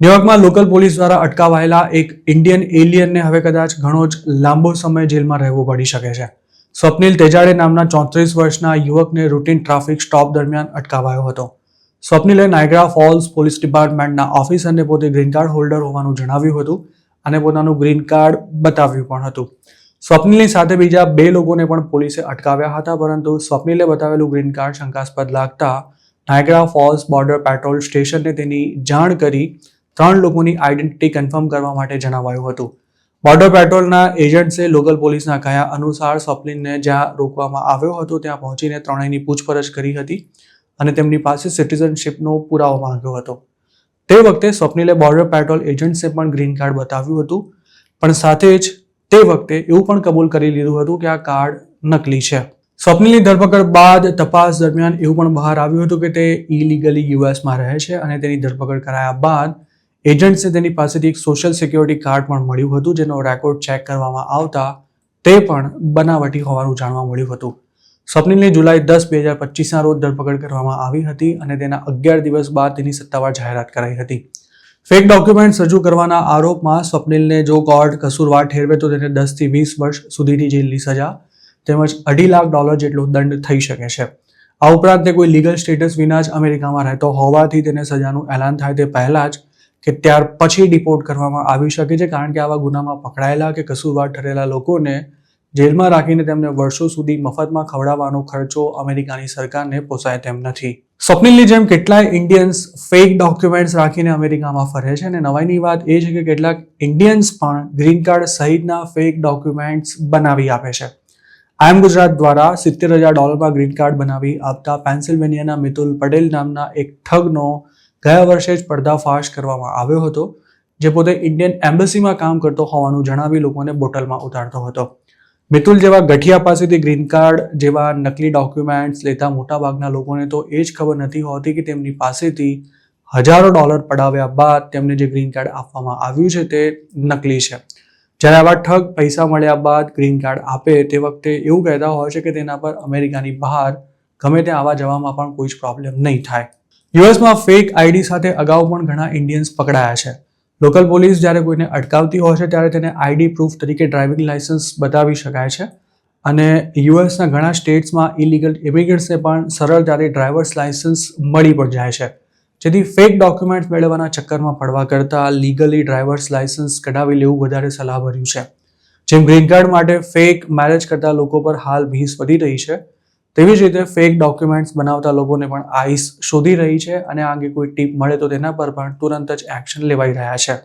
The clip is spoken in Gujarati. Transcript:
ન્યુયોર્કમાં લોકલ પોલીસ દ્વારા અટકાવાયેલા એક ઇન્ડિયન એલિયનને હવે કદાચ ઘણો જ લાંબો સમય જેલમાં રહેવું પડી શકે છે. સ્વપ્નિલ તેજાડે નામના 34 વર્ષના યુવકને રૂટીન ટ્રાફિક સ્ટોપ દરમિયાન અટકાવાયો હતો. સ્વપ્નિલે નાયગ્રા ફોલ્સ પોલીસ ડિપાર્ટમેન્ટના ઓફિસરને પોતે ગ્રીન કાર્ડ હોલ્ડર હોવાનું જણાવ્યું હતું અને પોતાનું ગ્રીન કાર્ડ બતાવ્યું પણ હતું. સ્વપ્નિલની સાથે બીજા 2 લોકોને પણ પોલીસે અટકાવ્યા હતા, પરંતુ સ્વપ્નિલે બતાવેલું ગ્રીન કાર્ડ શંકાસ્પદ લાગતા નાયગ્રા ફોલ્સ બોર્ડર પેટ્રોલ સ્ટેશનને તેની જાણ કરી 3 લોકોની આઈડેન્ટિટી કન્ફર્મ કરવા માટે જણાવાયું હતું. બોર્ડર પેટ્રોલના એજન્ટ્સે લોકલ પોલીસના કહ્યા અનુસાર સ્વપ્નિલને જ્યાં રોકવામાં આવ્યો હતો ત્યાં પહોંચીને ત્રણેયની પૂછપરછ કરી હતી અને તેમની પાસે સિટીઝનશીપનો પુરાવો માંગ્યો હતો. તે વખતે સ્વપ્નિલે બોર્ડર પેટ્રોલ એજન્ટ્સે પણ ગ્રીન કાર્ડ બતાવ્યું હતું, પણ સાથે જ તે વખતે એવું પણ કબૂલ કરી લીધું હતું કે આ કાર્ડ નકલી છે. સ્વપ્નિલની ધરપકડ બાદ તપાસ દરમિયાન એવું પણ બહાર આવ્યું હતું કે તે ઇલીગલી યુએસમાં રહે છે અને તેની ધરપકડ કરાયા બાદ એજન્ટ્સે તેની પાસેથી એક સોશિયલ સિક્યોરિટી કાર્ડ પણ મળ્યું હતું, જેનો રેકોર્ડ ચેક કરવામાં આવતા તે પણ બનાવટી હોવાનું જાણવા મળ્યું હતું. સ્વપ્નિલની જુલાઈ 10, 2025ના રોજ ધરપકડ કરવામાં આવી હતી અને તેના 11 દિવસ બાદ તેની સત્તાવાર જાહેરાત કરાઈ હતી. ફેક ડોક્યુમેન્ટ્સ રજૂ કરવાના આરોપમાં સ્વપ્નિલને જો કોર્ટ કસૂરવાર ઠેરવે તો તેને 10 થી 20 વર્ષ સુધીની જેલની સજા તેમજ $2.5 લાખ જેટલો દંડ થઈ શકે છે. આ ઉપરાંત તે કોઈ લીગલ સ્ટેટસ વિના જ અમેરિકામાં રહેતો હોવાથી તેને સજાનું એલાન થાય તે પહેલા જ કે ત્યાર પછી ડિપોર્ટ કરવામાં આવી શકે છે, કારણ કે આવા ગુનામાં પકડાયેલા કે કસૂરવાર ઠરેલા લોકોને જેલમાં રાખીને તેમને વર્ષો સુધી મફતમાં ખવડાવવાનો ખર્ચો અમેરિકાની સરકારને પોસાય તેમ નથી. સ્વપ્નિલની જેમ કેટલાય ઇન્ડિયન્સ ફેક ડોક્યુમેન્ટ્સ રાખીને અમેરિકામાં ફરે છે અને નવાઈની વાત એ છે કે કેટલાક ઇન્ડિયન્સ પણ ગ્રીન કાર્ડ સહિતના ફેક ડોક્યુમેન્ટ્સ બનાવી આપે છે. આઈ એમ ગુજરાત દ્વારા $70,000 ગ્રીન કાર્ડ બનાવી આપતા પેન્સિલ્વેનિયાના મિતુલ પટેલ નામના એક ઠગનો ગયા વર્ષે જ પર્દાફાશ કરવામાં આવ્યો હતો, જે પોતે ઇન્ડિયન એમ્બસીમાં કામ કરતો હોવાનું જણાવી લોકોને બોટલમાં ઉતારતો હતો. મિતુલ જેવા ગઠિયા પાસેથી ગ્રીન કાર્ડ જેવા નકલી ડોક્યુમેન્ટ્સ લેતા મોટાભાગના લોકોને તો એ જ ખબર નથી હોતી કે તેમની પાસેથી હજારો ડોલર પડાવ્યા બાદ તેમને જે ગ્રીન કાર્ડ આપવામાં આવ્યું છે તે નકલી છે. જ્યારે આવા ઠગ પૈસા મળ્યા બાદ ગ્રીન કાર્ડ આપે તે વખતે એવું કહેતા હોય છે કે તેના પર અમેરિકાની બહાર ગમે ત્યાં આવવા જવામાં પણ કોઈ જ પ્રોબ્લેમ નહીં થાય. યુએસમાં ફેક આઈડી સાથે અગાઉ પણ ઘણા ઇન્ડિયન્સ પકડાયા છે. લોકલ પોલીસ જ્યારે કોઈને અટકાવતી હોય છે ત્યારે તેને આઈડી પ્રૂફ તરીકે ડ્રાઇવિંગ લાયસન્સ બતાવી શકાય છે અને યુએસના ઘણા સ્ટેટ્સમાં ઇલીગલ ઇમિગ્રન્ટ્સને પણ સરળતાથી ડ્રાઇવર્સ લાયસન્સ મળી પણ જાય છે, જેથી ફેક ડોક્યુમેન્ટ્સ મેળવવાના ચક્કરમાં પડવા કરતાં લીગલી ડ્રાઇવર્સ લાયસન્સ કઢાવી લેવું વધારે સલાહભર્યું છે. જેમ ગ્રીન કાર્ડ માટે ફેક મેરેજ કરતા લોકો પર હાલ ભીસ વધી રહી છે, તેવી જ રીતે ફેક ડોક્યુમેન્ટ્સ બનાવતા લોકોને પણ આઈસ શોધી રહી છે અને આ અંગે કોઈ ટીપ મળે તો તેના પર પણ તુરંત જ એક્શન લેવાઈ રહ્યા છે.